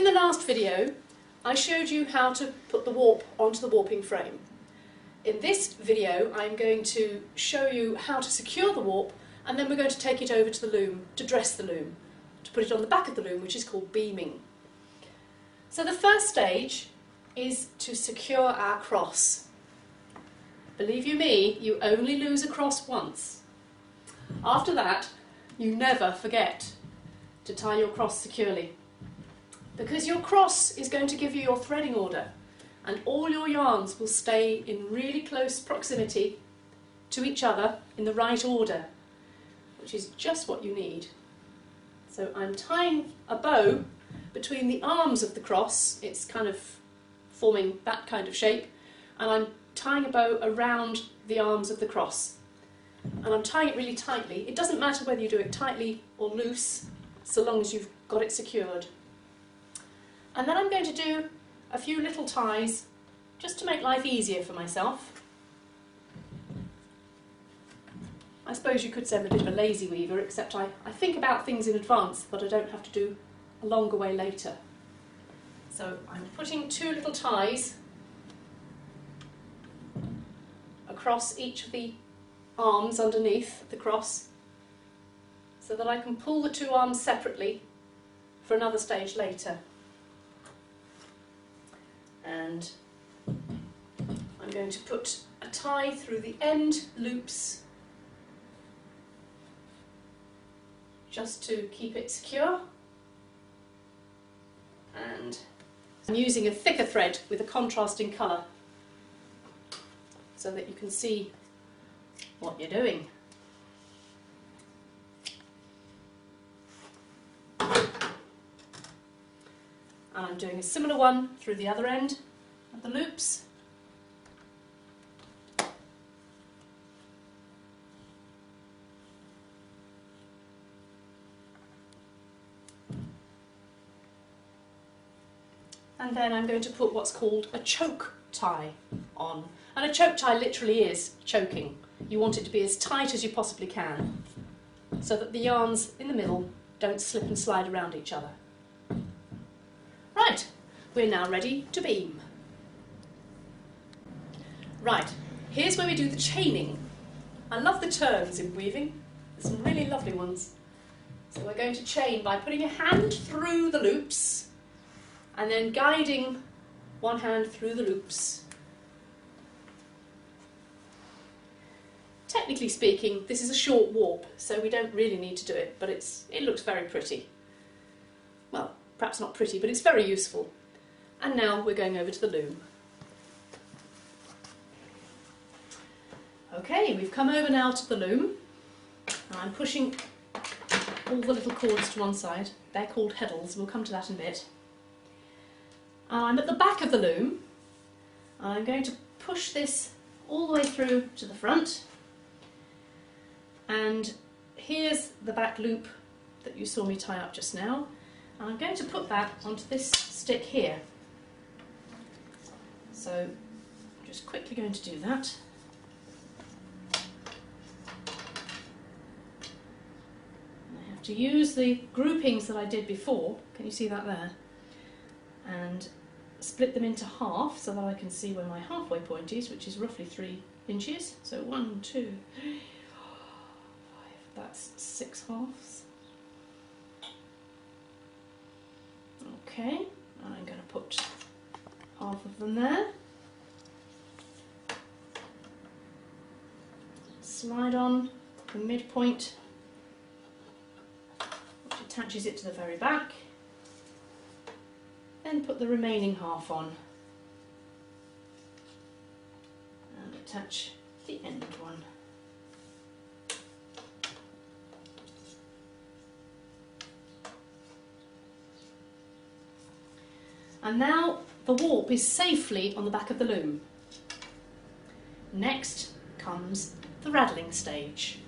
In the last video, I showed you how to put the warp onto the warping frame. In this video, I'm going to show you how to secure the warp, and then we're going to take it over to the loom, to dress the loom, to put it on the back of the loom, which is called beaming. So the first stage is to secure our cross. Believe you me, you only lose a cross once. After that, you never forget to tie your cross securely, because your cross is going to give you your threading order, and all your yarns will stay in really close proximity to each other in the right order, which is just what you need. So I'm tying a bow between the arms of the cross. It's kind of forming that kind of shape, and I'm tying a bow around the arms of the cross, and I'm tying it really tightly. It doesn't matter whether you do it tightly or loose, so long as you've got it secured. And then I'm going to do a few little ties just to make life easier for myself. I suppose you could say I'm a bit of a lazy weaver, except I think about things in advance that I don't have to do a longer way later. So I'm putting two little ties across each of the arms underneath the cross, so that I can pull the two arms separately for another stage later. And I'm going to put a tie through the end loops just to keep it secure. And I'm using a thicker thread with a contrasting colour so that you can see what you're doing. And I'm doing a similar one through the other end of the loops. And then I'm going to put what's called a choke tie on. And a choke tie literally is choking. You want it to be as tight as you possibly can, so that the yarns in the middle don't slip and slide around each other. Right, we're now ready to beam. Right, here's where we do the chaining. I love the turns in weaving. There's some really lovely ones. So we're going to chain by putting a hand through the loops and then guiding one hand through the loops. Technically speaking, this is a short warp, so we don't really need to do it, but it looks very pretty. Well, perhaps not pretty, but it's very useful. And now we're going over to the loom. Okay, we've come over now to the loom, and I'm pushing all the little cords to one side. They're called heddles, we'll come to that in a bit. And I'm at the back of the loom, and I'm going to push this all the way through to the front. And here's the back loop that you saw me tie up just now. And I'm going to put that onto this stick here. So I'm just quickly going to do that. And I have to use the groupings that I did before, can you see that there? And split them into half so that I can see where my halfway point is, which is roughly 3 inches. So 1, 2, 3, 4, 5, that's 6 halves. Okay, and I'm going to put half of them there. Slide on the midpoint, which attaches it to the very back. Then put the remaining half on and attach the end one. And now the warp is safely on the back of the loom. Next comes the rattling stage.